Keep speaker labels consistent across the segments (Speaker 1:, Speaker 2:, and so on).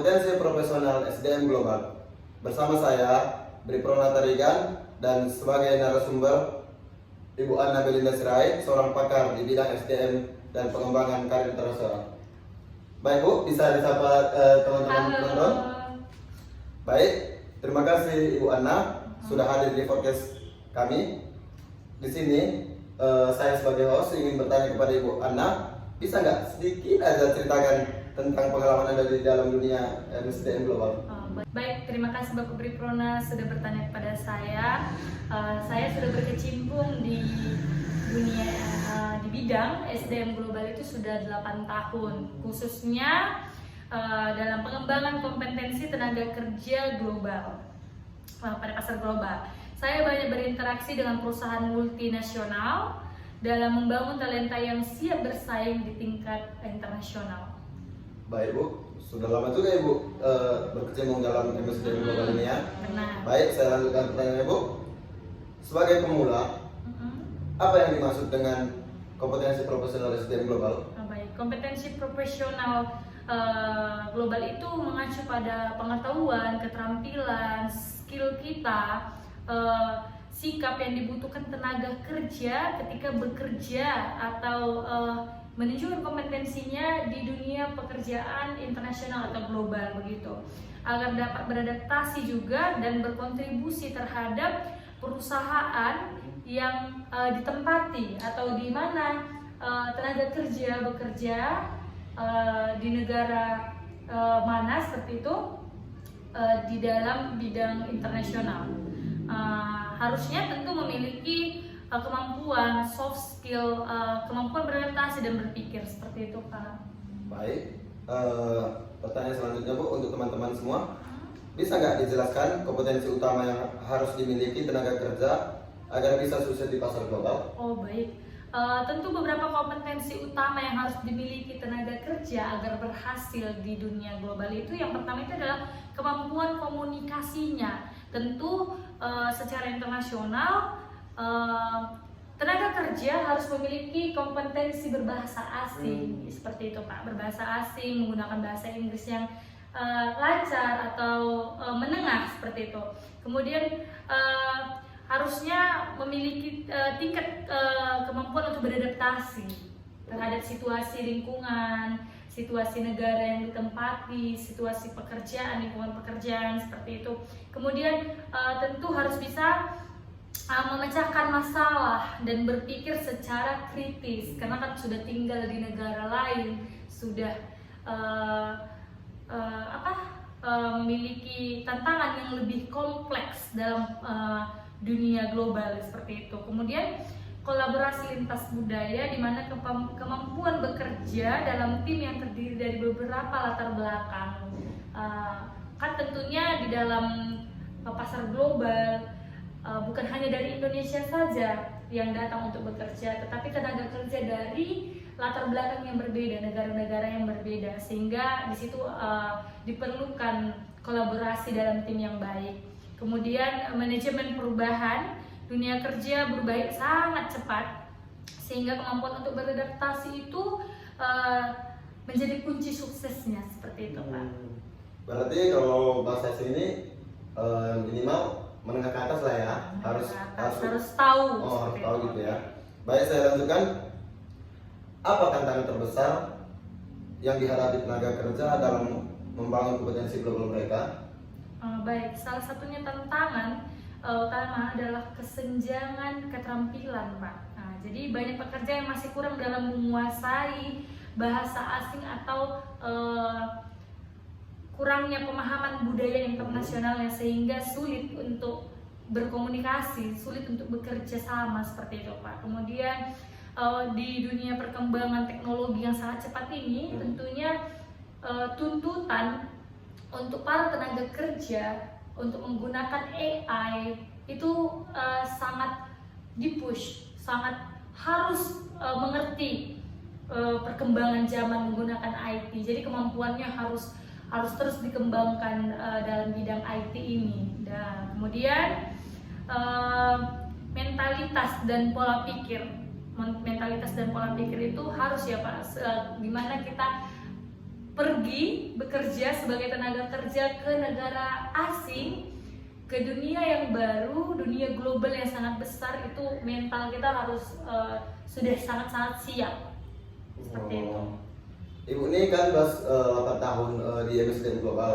Speaker 1: kompetensi profesional SDM global. Bersama saya, Briprona Tarigan, dan sebagai narasumber Ibu Anna Belinda Sirait, seorang pakar di bidang SDM dan pengembangan karir internasional. Baik Bu, bisa disapa teman-teman penonton. Baik, terima kasih Ibu Anna sudah hadir di podcast kami. Di sini saya sebagai host ingin bertanya kepada Ibu Anna, bisa nggak sedikit aja ceritakan tentang pengalaman Anda di dalam dunia SDM global?
Speaker 2: Baik, terima kasih Bapak Briprona sudah bertanya kepada saya. Saya sudah berkecimpung di dunia di bidang SDM global itu sudah 8 tahun, khususnya dalam pengembangan kompetensi tenaga kerja global pada pasar global. Saya banyak berinteraksi dengan perusahaan multinasional dalam membangun talenta yang siap bersaing di tingkat internasional.
Speaker 1: Baik Bu, sudah lama juga ya Bu berkecimpung dalam SDM global ini ya.
Speaker 2: Benar.
Speaker 1: Baik, saya lanjutkan pertanyaannya Bu. Sebagai pemula, apa yang dimaksud dengan kompetensi profesional SDM global?
Speaker 2: Baik, kompetensi profesional global itu mengacu pada pengetahuan, keterampilan, skill kita, sikap yang dibutuhkan tenaga kerja ketika bekerja atau menunjukkan kompetensinya di dunia pekerjaan internasional atau global begitu, agar dapat beradaptasi juga dan berkontribusi terhadap perusahaan yang ditempati atau di mana tenaga kerja bekerja di negara mana seperti itu di dalam bidang internasional. Harusnya tentu memiliki kemampuan soft skill, kemampuan beradaptasi dan berpikir seperti itu Pak.
Speaker 1: Baik, pertanyaan selanjutnya Bu untuk teman-teman semua, bisa nggak dijelaskan kompetensi utama yang harus dimiliki tenaga kerja agar bisa sukses di pasar global?
Speaker 2: Oh baik. Tentu beberapa kompetensi utama yang harus dimiliki tenaga kerja agar berhasil di dunia global itu, yang pertama itu adalah kemampuan komunikasinya. Tentu secara internasional tenaga kerja harus memiliki kompetensi berbahasa asing, seperti itu Pak, berbahasa asing, menggunakan bahasa Inggris yang lancar atau menengah seperti itu. Kemudian harusnya memiliki tingkat kemampuan untuk beradaptasi terhadap situasi lingkungan, situasi negara yang ditempati, situasi pekerjaan, lingkungan pekerjaan seperti itu. Kemudian tentu harus bisa memecahkan masalah dan berpikir secara kritis, karena kan sudah tinggal di negara lain, sudah memiliki tantangan yang lebih kompleks dalam dunia global seperti itu. Kemudian kolaborasi lintas budaya, di mana kemampuan bekerja dalam tim yang terdiri dari beberapa latar belakang. Kan tentunya di dalam pasar global bukan hanya dari Indonesia saja yang datang untuk bekerja, tetapi tenaga kerja dari latar belakang yang berbeda, negara-negara yang berbeda, sehingga di situ diperlukan kolaborasi dalam tim yang baik. Kemudian manajemen perubahan, dunia kerja berubah sangat cepat, sehingga kemampuan untuk beradaptasi itu menjadi kunci suksesnya seperti itu Pak.
Speaker 1: Berarti kalau bahasa sini minimal menengah ke atas lah ya,
Speaker 2: harus tahu.
Speaker 1: Harus tahu gitu ya. Baik, saya lanjutkan. Apa tantangan terbesar yang dihadapi tenaga kerja dalam membangun kompetensi global mereka?
Speaker 2: Baik, salah satunya tantangan utama adalah kesenjangan keterampilan Pak. Jadi banyak pekerja yang masih kurang dalam menguasai bahasa asing atau kurangnya pemahaman budaya internasionalnya, sehingga sulit untuk berkomunikasi, sulit untuk bekerja sama seperti itu Pak. Kemudian di dunia perkembangan teknologi yang sangat cepat ini, tentunya tuntutan untuk para tenaga kerja untuk menggunakan AI itu sangat dipush, sangat harus mengerti perkembangan zaman menggunakan IT. Jadi kemampuannya harus terus dikembangkan dalam bidang IT ini. Dan kemudian mentalitas dan pola pikir itu harus ya Pak, dimana kita pergi bekerja sebagai tenaga kerja ke negara asing, ke dunia yang baru, dunia global yang sangat besar, itu mental kita harus sudah sangat-sangat siap. Seperti itu.
Speaker 1: Ibu ini kan udah 8 tahun di MSDM Global,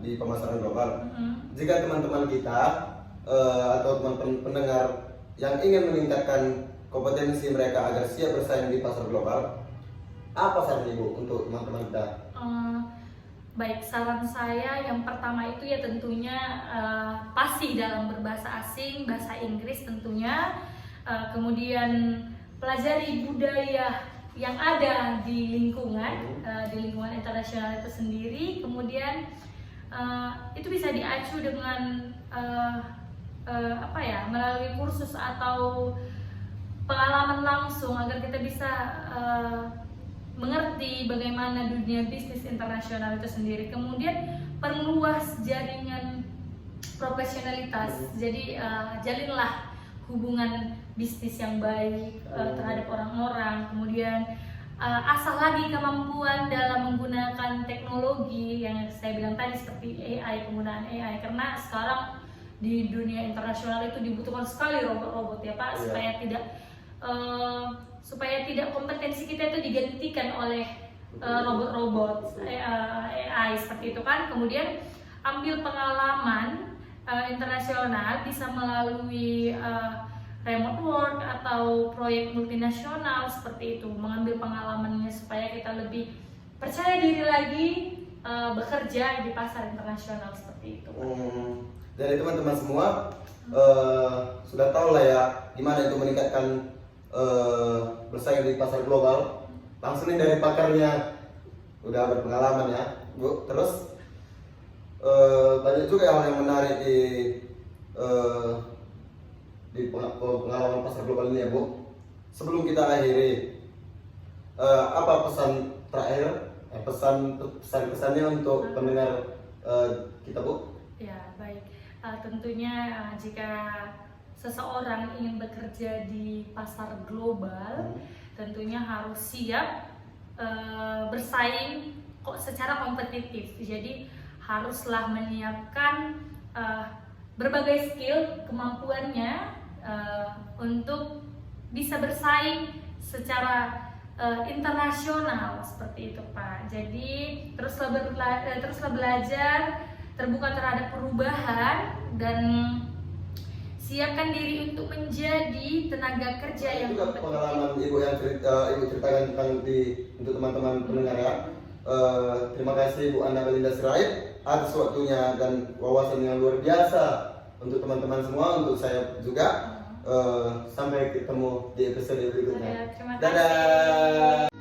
Speaker 1: di pemasaran global. Jika teman-teman kita atau teman-teman pendengar yang ingin meningkatkan kompetensi mereka agar siap bersaing di pasar global, apa saran Ibu untuk teman-teman kita?
Speaker 2: Baik, saran saya yang pertama itu ya tentunya fasih dalam berbahasa asing, bahasa Inggris tentunya. Kemudian pelajari budaya yang ada di lingkungan internasional itu sendiri. Kemudian itu bisa diacu dengan melalui kursus atau pengalaman langsung agar kita bisa mengerti bagaimana dunia bisnis internasional itu sendiri. Kemudian perluas jaringan profesionalitas. Jadi jalinlah hubungan bisnis yang baik terhadap orang-orang. Kemudian asah lagi kemampuan dalam menggunakan teknologi yang saya bilang tadi seperti AI, penggunaan AI, karena sekarang di dunia internasional itu dibutuhkan sekali robot-robot ya Pak, supaya tidak kompetensi kita itu digantikan oleh robot-robot AI seperti itu kan. Kemudian ambil pengalaman internasional bisa melalui remote work atau proyek multinasional seperti itu, mengambil pengalamannya supaya kita lebih percaya diri lagi bekerja di pasar internasional seperti itu.
Speaker 1: Jadi teman-teman semua sudah tahu lah ya gimana itu meningkatkan bersaing di pasar global. Langsung nih dari pakarnya udah berpengalaman ya Bu. Terus banyak juga hal yang menarik di pengalaman pasar global ini ya Bu. Sebelum kita akhiri, apa pesan terakhir, pesan-pesannya untuk pendengar kita Bu?
Speaker 2: Ya baik, tentunya jika seseorang ingin bekerja di pasar global, tentunya harus siap bersaing kok secara kompetitif. Jadi haruslah menyiapkan berbagai skill, kemampuannya untuk bisa bersaing secara internasional seperti itu Pak. Jadi teruslah belajar, terbuka terhadap perubahan, dan siapkan diri untuk menjadi tenaga kerja yang
Speaker 1: kompetitif. Pengalaman Ibu yang Ibu ceritakan tentang untuk teman-teman pendengar ya. Terima kasih Bu Anna Belinda Sirait atas waktunya dan wawasan yang luar biasa untuk teman-teman semua, untuk saya juga. Sampai ketemu di episode berikutnya.
Speaker 2: Terima kasih.
Speaker 1: Dadah.